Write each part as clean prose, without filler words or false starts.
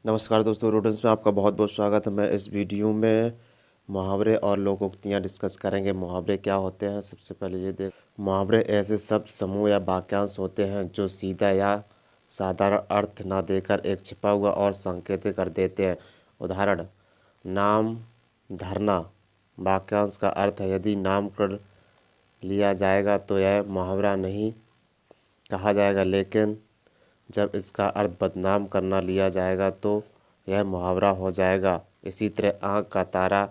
नमस्कार दोस्तों, रूडेंस में आपका बहुत बहुत स्वागत है। मैं इस वीडियो में मुहावरे और लोकोक्तियाँ डिस्कस करेंगे। मुहावरे क्या होते हैं, सबसे पहले ये देख। मुहावरे ऐसे शब्द समूह या वाक्यांश होते हैं जो सीधा या साधारण अर्थ ना देकर एक छिपा हुआ और सांकेतिक कर देते हैं। उदाहरण, नाम धरना। वाक्यांश का अर्थ है, यदि नाम कर लिया जाएगा तो यह मुहावरा नहीं कहा जाएगा, लेकिन जब इसका अर्थ बदनाम करना लिया जाएगा तो यह मुहावरा हो जाएगा। इसी तरह आँख का तारा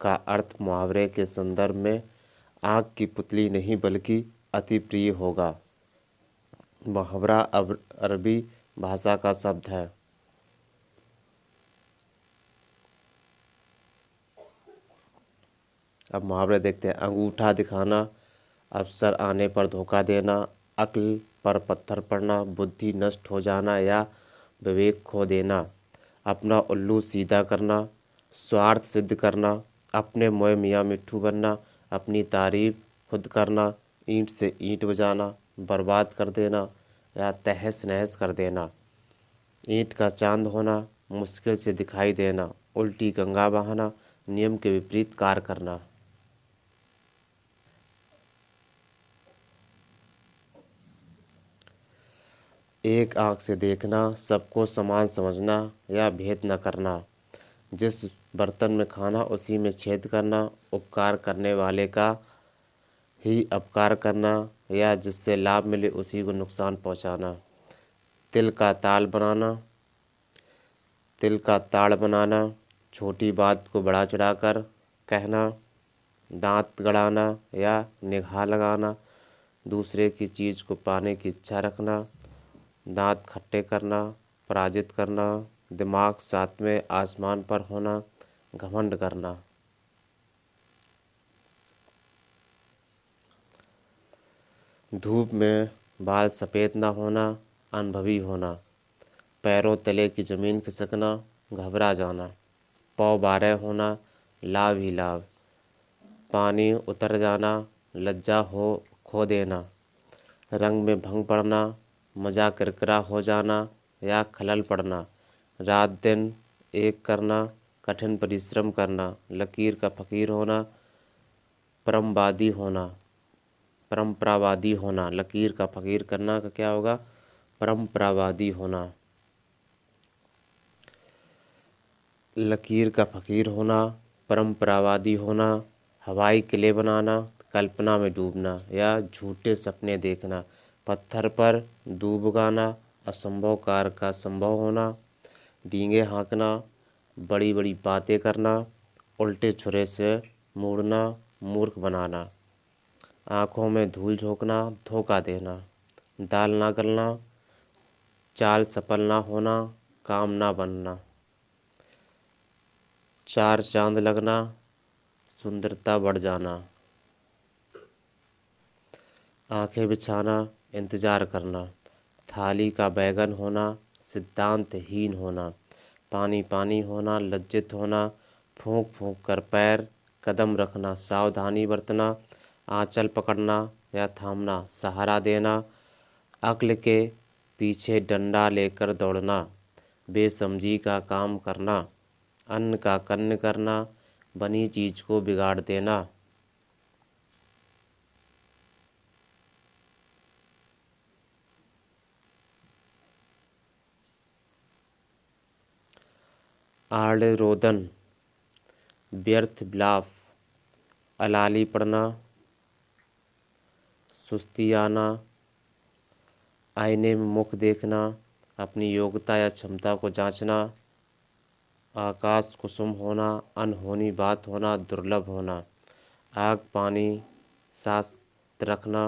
का अर्थ मुहावरे के संदर्भ में आँख की पुतली नहीं बल्कि अति प्रिय होगा। मुहावरा अरबी भाषा का शब्द है। अब मुहावरे देखते हैं। अंगूठा दिखाना, अवसर आने पर धोखा देना, अक्ल पर पत्थर पड़ना, बुद्धि नष्ट हो जाना या विवेक खो देना, अपना उल्लू सीधा करना, स्वार्थ सिद्ध करना, अपने मोए मियाँ मिट्ठू बनना, अपनी तारीफ खुद करना, ईंट से ईंट बजाना, बर्बाद कर देना या तहस नहस कर देना, ईंट का चांद होना, मुश्किल से दिखाई देना, उल्टी गंगा बहाना, नियम के विपरीत कार्य करना। एक आँख से देखना, सबको समान समझना या भेद न करना, जिस बर्तन में खाना उसी में छेद करना, उपकार करने वाले का ही अपकार करना या जिससे लाभ मिले उसी को नुकसान पहुंचाना। तिल का ताल बनाना, तिल का ताड़ बनाना, छोटी बात को बड़ा चढ़ाकर कहना, दांत गड़ाना या निगाह लगाना, दूसरे की चीज़ को पाने की इच्छा रखना, दांत खट्टे करना, पराजित करना, दिमाग सातवें आसमान पर होना, घमंड करना। धूप में बाल सफ़ेद ना होना, अनुभवी होना, पैरों तले की ज़मीन खिसकना, घबरा जाना, पौ बारह होना, लाभ ही लाभ, पानी उतर जाना, लज्जा हो खो देना, रंग में भंग पड़ना, मजाक किरकिरा हो जाना या खलल पड़ना, रात दिन एक करना, कठिन परिश्रम करना, लकीर का फ़कीर होना, परमवादी होना, परंपरावादी होना। लकीर का फ़कीर करना का क्या होगा? परंपरावादी होना। लकीर का फ़कीर होना, परंपरावादी होना, हवाई किले बनाना, कल्पना में डूबना या झूठे सपने देखना, पत्थर पर दूब उगाना, असंभव कार्य का संभव होना, डींगे हाँकना, बड़ी बड़ी बातें करना, उल्टे छुरे से मुड़ना, मूर्ख बनाना, आँखों में धूल झोंकना, धोखा देना, दाल ना गलना, चाल सफल ना होना, काम ना बनना, चार चांद लगना, सुंदरता बढ़ जाना, आंखें बिछाना, इंतजार करना, थाली का बैगन होना, सिद्धांतहीन होना, पानी पानी होना, लज्जित होना, फूंक फूंक कर पैर कदम रखना, सावधानी बरतना, आंचल पकड़ना या थामना, सहारा देना, अक्ल के पीछे डंडा लेकर दौड़ना, बेसमझी का काम करना, अन्न का कन्न करना, बनी चीज को बिगाड़ देना। आड़े रोदन, व्यर्थ विलाप, अलाली पड़ना, सुस्ती आना, आईने में मुख देखना, अपनी योग्यता या क्षमता को जांचना, आकाश कुसुम होना, अनहोनी बात होना, दुर्लभ होना, आग पानी साथ रखना,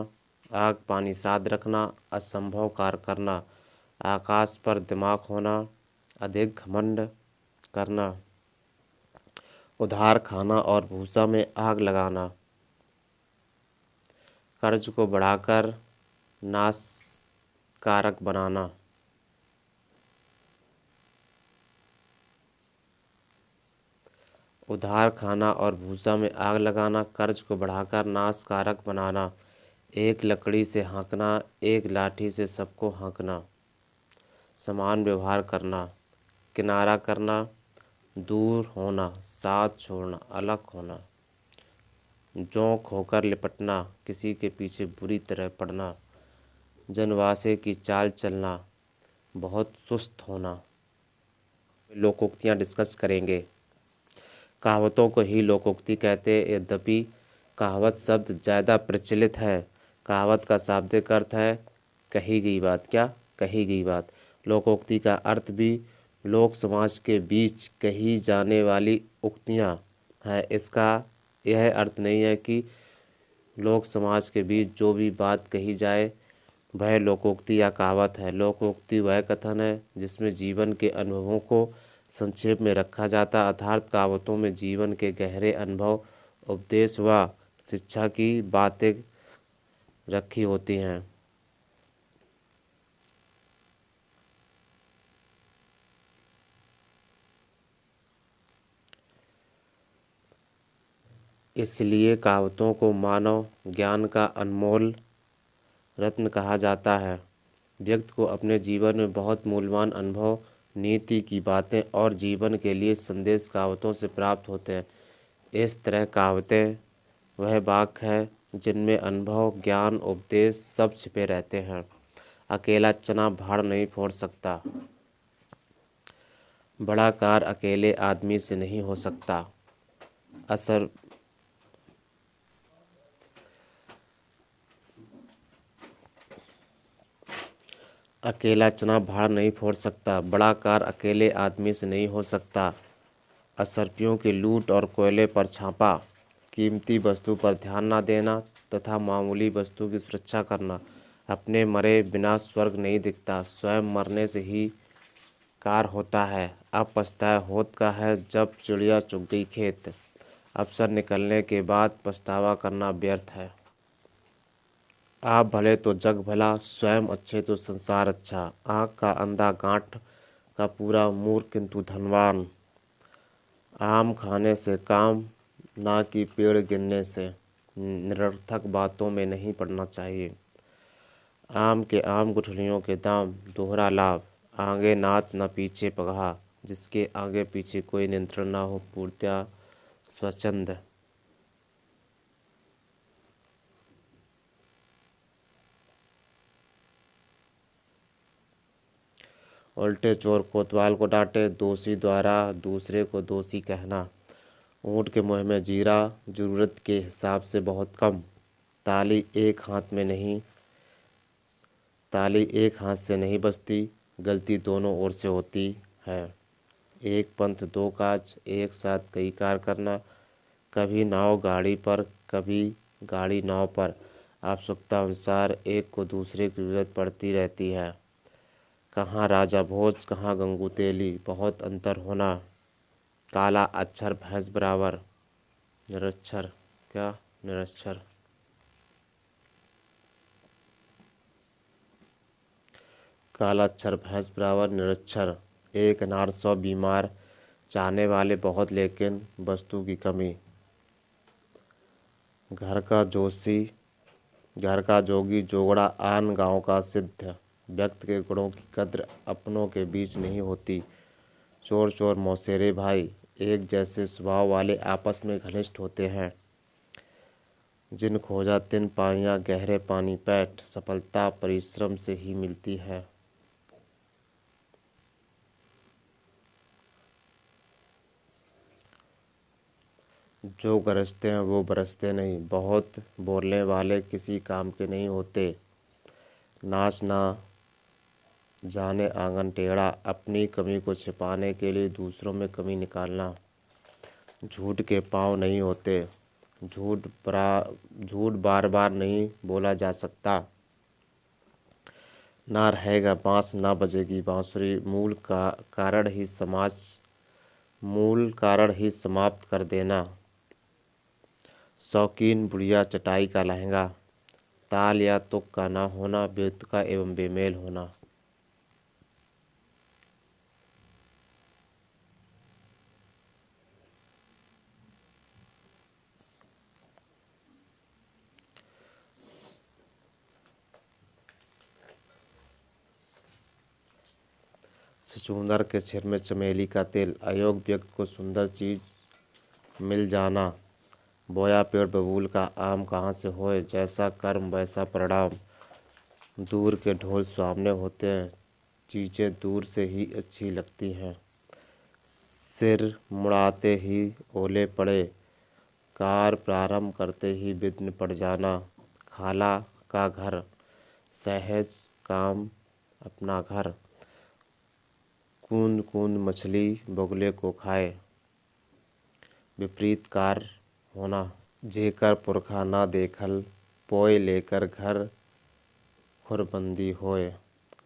आग पानी साथ रखना, असंभव कार्य करना, आकाश पर दिमाग होना, अधिक घमंड करना, उधार खाना और भूसा में आग लगाना, कर्ज को बढ़ाकर नाशकारक बनाना, उधार खाना और भूसा में आग लगाना, कर्ज को बढ़ाकर नाशकारक बनाना, एक लकड़ी से हाँकना, एक लाठी से सबको हाँकना, समान व्यवहार करना, किनारा करना, दूर होना, साथ छोड़ना, अलग होना, जोंक होकर लिपटना, किसी के पीछे बुरी तरह पड़ना, जनवासे की चाल चलना, बहुत सुस्त होना। लोकोक्तियाँ डिस्कस करेंगे। कहावतों को ही लोकोक्ति कहते हैं, यद्यपि कहावत शब्द ज़्यादा प्रचलित है। कहावत का शाब्दिक अर्थ है कही गई बात। क्या? कही गई बात। लोकोक्ति का अर्थ भी लोक समाज के बीच कही जाने वाली उक्तियाँ है। इसका यह अर्थ नहीं है कि लोक समाज के बीच जो भी बात कही जाए वह लोकोक्ति या कहावत है। लोकोक्ति वह कथन है जिसमें जीवन के अनुभवों को संक्षेप में रखा जाता है। अर्थात कहावतों में जीवन के गहरे अनुभव, उपदेश व शिक्षा की बातें रखी होती हैं। इसलिए कहावतों को मानव ज्ञान का अनमोल रत्न कहा जाता है। व्यक्ति को अपने जीवन में बहुत मूल्यवान अनुभव, नीति की बातें और जीवन के लिए संदेश कहावतों से प्राप्त होते हैं। इस तरह कहावतें वह वाक्य है जिनमें अनुभव, ज्ञान, उपदेश सब छिपे रहते हैं। अकेला चना भाड़ नहीं फोड़ सकता, बड़ा कार्य अकेले आदमी से नहीं हो सकता। असर अकेला चना भाड़ नहीं फोड़ सकता, बड़ा कार्य अकेले आदमी से नहीं हो सकता। असर्पियों की लूट और कोयले पर छापा, कीमती वस्तु पर ध्यान न देना तथा मामूली वस्तु की सुरक्षा करना। अपने मरे बिना स्वर्ग नहीं दिखता, स्वयं मरने से ही कार होता है। अब पछताया होत का है जब चिड़िया चुग गई खेत। अवसर निकलने के बाद पछतावा करना व्यर्थ है। आप भले तो जग भला, स्वयं अच्छे तो संसार अच्छा। आँख का अंधा गांठ का पूरा मूर्ख किंतु धनवान। आम खाने से काम, ना कि पेड़ गिनने से। निरर्थक बातों में नहीं पड़ना चाहिए। आम के आम गुठलियों के दाम, दोहरा लाभ। आगे नाथ न पीछे पगहा, जिसके आगे पीछे कोई नियंत्रण ना हो, पूर्णतया स्वच्छंद। उल्टे चोर कोतवाल को डांटे, दोषी द्वारा दूसरे को दोषी कहना। ऊँट के मुँह में जीरा, जरूरत के हिसाब से बहुत कम। ताली एक हाथ से नहीं बजती, गलती दोनों ओर से होती है। एक पंथ दो काज, एक साथ कई कार करना। कभी नाव गाड़ी पर, कभी गाड़ी नाव पर। आवश्यकता अनुसार एक को दूसरे की जरूरत पड़ती रहती है। कहाँ राजा भोज, कहाँ गंगू तेली, बहुत अंतर होना। काला अक्षर भैंस बराबर, निरक्षर। क्या? निरक्षर। काला अक्षर भैंस बराबर, निरक्षर। एक अनार 100 बीमार, चाहने वाले बहुत लेकिन वस्तु की कमी। घर का जोगी जोगड़ा, आन गांव का सिद्ध। व्यक्ति के गुणों की कद्र अपनों के बीच नहीं होती। चोर चोर मौसेरे भाई, एक जैसे स्वभाव वाले आपस में घनिष्ठ होते हैं। जिन खोजा तिन पाइया, गहरे पानी पैठ। सफलता परिश्रम से ही मिलती है। जो गरजते हैं वो बरसते नहीं, बहुत बोलने वाले किसी काम के नहीं होते। नाच ना जाने आंगन टेढ़ा, अपनी कमी को छिपाने के लिए दूसरों में कमी निकालना। झूठ के पाँव नहीं होते, झूठ बार बार नहीं बोला जा सकता। ना रहेगा बांस, ना बजेगी बांसुरी, मूल कारण ही समाप्त कर देना। शौकीन बुढ़िया चटाई का लहंगा, ताल या तुक का ना होना, व्यक्ति का एवं बेमेल होना। छछूंदर के सिर में चमेली का तेल, अयोग्य व्यक्ति को सुंदर चीज मिल जाना। बोया पेड़ बबूल का, आम कहाँ से होए, जैसा कर्म वैसा परिणाम। दूर के ढोल सामने होते हैं, चीज़ें दूर से ही अच्छी लगती हैं। सिर मुड़ाते ही ओले पड़े, कार प्रारंभ करते ही विघ्न पड़ जाना। खाला का घर, सहज काम अपना घर। कूंद कूंद मछली बगुले को खाए, विपरीत कार्य होना। जेकर पुरखा ना देखल, पोय लेकर घर खुरबंदी होए।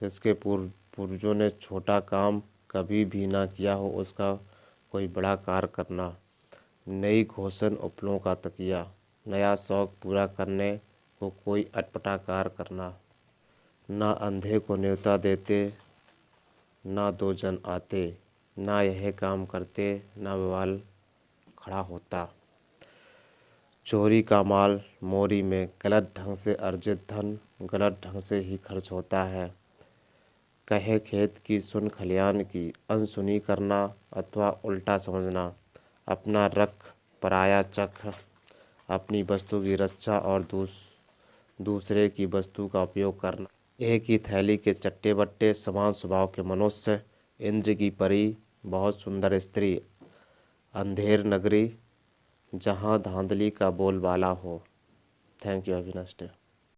जिसके पूर्वजों ने छोटा काम कभी भी ना किया हो, उसका कोई बड़ा कार्य करना। नई घोषण उपलों का तकिया, नया शौक पूरा करने को कोई अटपटा कार्य करना। ना अंधे को न्योता देते, ना दो जन आते, ना यह काम करते, ना बवाल खड़ा होता। चोरी का माल मोरी में, गलत ढंग से अर्जित धन गलत ढंग से ही खर्च होता है। कहे खेत की सुन खलियान की, अनसुनी करना अथवा उल्टा समझना। अपना रख पराया चख, अपनी वस्तु की रक्षा और दूसरे की वस्तु का उपयोग करना। एक ही थैली के चट्टे बट्टे, समान स्वभाव के मनुष्य। इंद्र की परी, बहुत सुंदर स्त्री। अंधेर नगरी, जहाँ धांधली का बोलबाला हो। Thank you, have a nice day.